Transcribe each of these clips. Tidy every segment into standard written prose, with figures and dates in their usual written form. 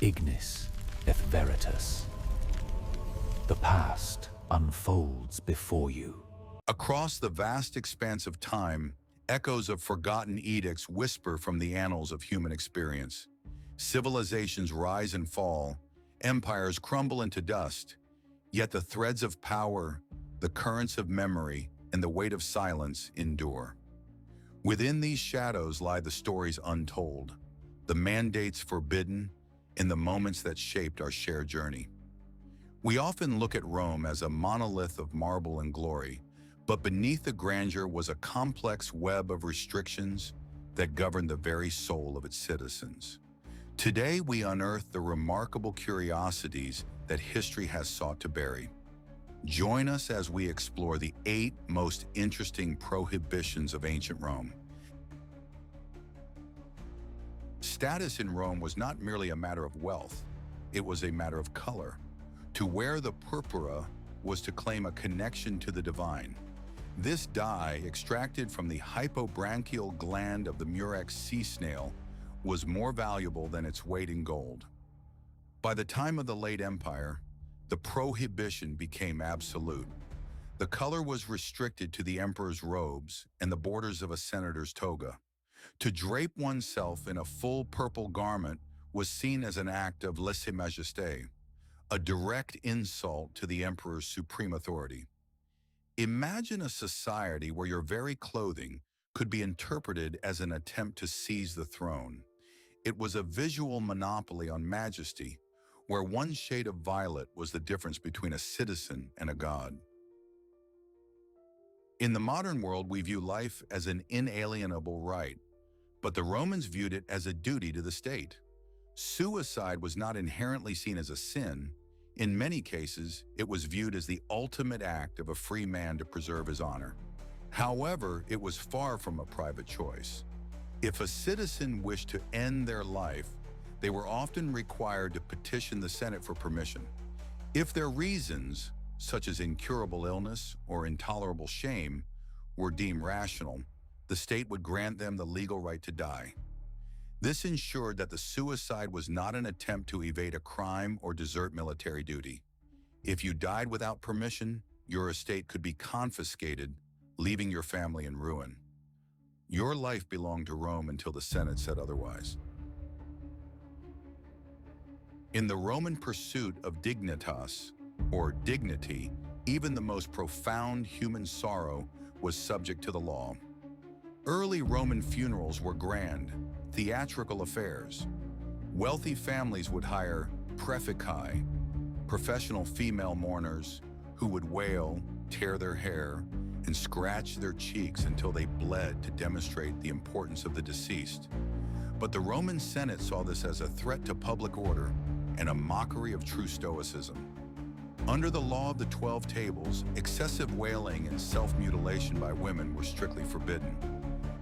Ignis et veritas. The past unfolds before you. Across the vast expanse of time, echoes of forgotten edicts whisper from the annals of human experience. Civilizations rise and fall, empires crumble into dust, yet the threads of power, the currents of memory, and the weight of silence endure. Within these shadows lie the stories untold, the mandates forbidden, and the moments that shaped our shared journey. We often look at Rome as a monolith of marble and glory, but beneath the grandeur was a complex web of restrictions that governed the very soul of its citizens. Today, we unearth the remarkable curiosities that history has sought to bury. Join us as we explore the 8 most interesting prohibitions of ancient Rome. Status in Rome was not merely a matter of wealth, it was a matter of color. To wear the purpura was to claim a connection to the divine. This dye, extracted from the hypobranchial gland of the murex sea snail, was more valuable than its weight in gold. By the time of the late Empire, the prohibition became absolute. The color was restricted to the emperor's robes and the borders of a senator's toga. To drape oneself in a full purple garment was seen as an act of lèse-majesté, a direct insult to the emperor's supreme authority. Imagine a society where your very clothing could be interpreted as an attempt to seize the throne. It was a visual monopoly on majesty, where one shade of violet was the difference between a citizen and a god. In the modern world, we view life as an inalienable right, but the Romans viewed it as a duty to the state. Suicide was not inherently seen as a sin. In many cases, it was viewed as the ultimate act of a free man to preserve his honor. However, it was far from a private choice. If a citizen wished to end their life, they were often required to petition the Senate for permission. If their reasons, such as incurable illness or intolerable shame, were deemed rational, the state would grant them the legal right to die. This ensured that the suicide was not an attempt to evade a crime or desert military duty. If you died without permission, your estate could be confiscated, leaving your family in ruin. Your life belonged to Rome until the Senate said otherwise. In the Roman pursuit of dignitas, or dignity, even the most profound human sorrow was subject to the law. Early Roman funerals were grand, theatrical affairs. Wealthy families would hire praefici, professional female mourners, who would wail, tear their hair, and scratch their cheeks until they bled to demonstrate the importance of the deceased. But the Roman Senate saw this as a threat to public order and a mockery of true stoicism. Under the law of the 12 tables, excessive wailing and self-mutilation by women were strictly forbidden.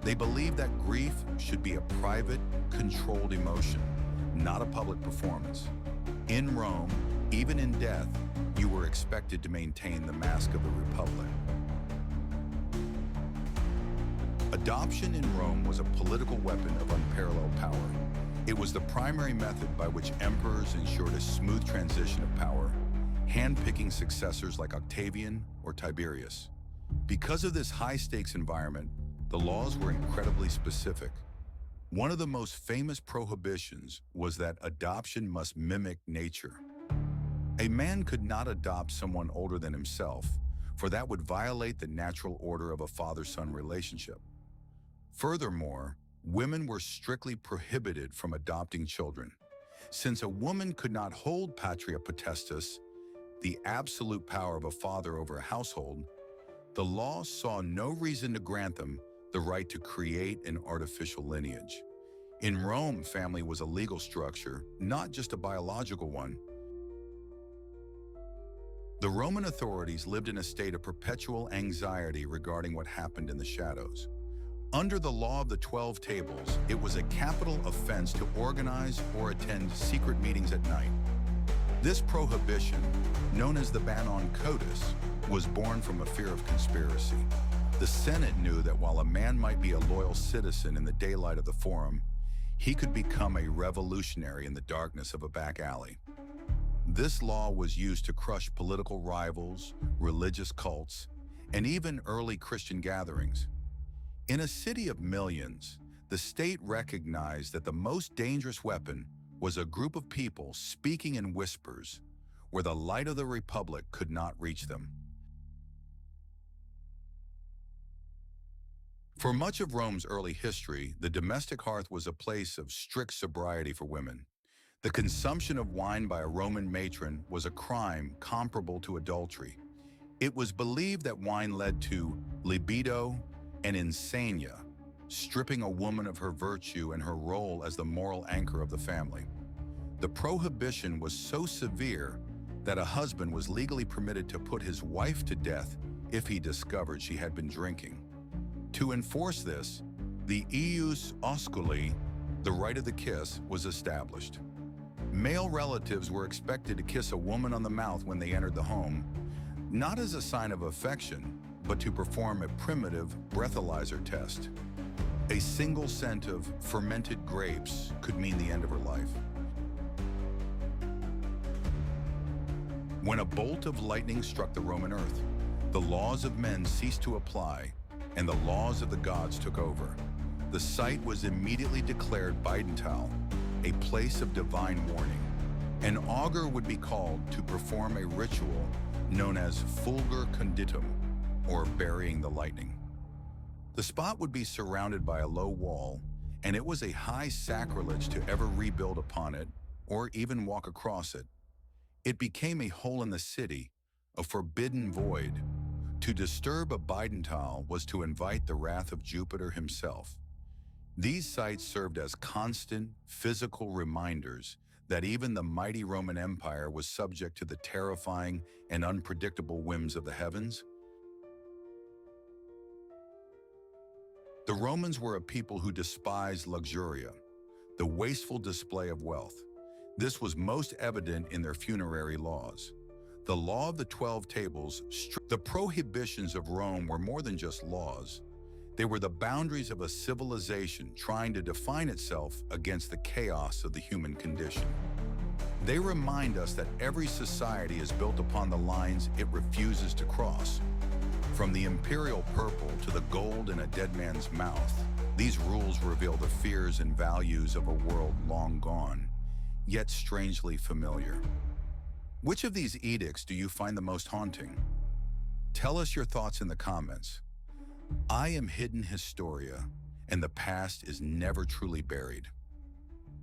They believed that grief should be a private, controlled emotion, not a public performance. In Rome, even in death, you were expected to maintain the mask of the Republic. Adoption in Rome was a political weapon of unparalleled power. It was the primary method by which emperors ensured a smooth transition of power, handpicking successors like Octavian or Tiberius. Because of this high-stakes environment, the laws were incredibly specific. One of the most famous prohibitions was that adoption must mimic nature. A man could not adopt someone older than himself, for that would violate the natural order of a father-son relationship. Furthermore, women were strictly prohibited from adopting children. Since a woman could not hold patria potestas, the absolute power of a father over a household, the law saw no reason to grant them the right to create an artificial lineage. In Rome, family was a legal structure, not just a biological one. The Roman authorities lived in a state of perpetual anxiety regarding what happened in the shadows. Under the law of the 12 tables, it was a capital offense to organize or attend secret meetings at night. This prohibition, known as the ban on coitus, was born from a fear of conspiracy. The Senate knew that while a man might be a loyal citizen in the daylight of the forum, he could become a revolutionary in the darkness of a back alley. This law was used to crush political rivals, religious cults, and even early Christian gatherings. In a city of millions, the state recognized that the most dangerous weapon was a group of people speaking in whispers, where the light of the Republic could not reach them. For much of Rome's early history, the domestic hearth was a place of strict sobriety for women. The consumption of wine by a Roman matron was a crime comparable to adultery. It was believed that wine led to libido and insania, stripping a woman of her virtue and her role as the moral anchor of the family. The prohibition was so severe that a husband was legally permitted to put his wife to death if he discovered she had been drinking. To enforce this, the ius osculi, the right of the kiss, was established. Male relatives were expected to kiss a woman on the mouth when they entered the home, not as a sign of affection, but to perform a primitive breathalyzer test. A single scent of fermented grapes could mean the end of her life. When a bolt of lightning struck the Roman earth, the laws of men ceased to apply, and the laws of the gods took over. The site was immediately declared Bidental, a place of divine warning. An augur would be called to perform a ritual known as fulgur conditum, or burying the lightning. The spot would be surrounded by a low wall, and it was a high sacrilege to ever rebuild upon it or even walk across it. It became a hole in the city, a forbidden void. To disturb a Bidental was to invite the wrath of Jupiter himself. These sites served as constant, physical reminders that even the mighty Roman Empire was subject to the terrifying and unpredictable whims of the heavens. The Romans were a people who despised luxuria, the wasteful display of wealth. This was most evident in their funerary laws. The law of the 12 tables, the prohibitions of Rome were more than just laws. They were the boundaries of a civilization trying to define itself against the chaos of the human condition. They remind us that every society is built upon the lines it refuses to cross. From the imperial purple to the gold in a dead man's mouth, these rules reveal the fears and values of a world long gone, yet strangely familiar. Which of these edicts do you find the most haunting? Tell us your thoughts in the comments. I am Hidden Historia, and the past is never truly buried.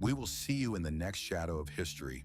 We will see you in the next shadow of history.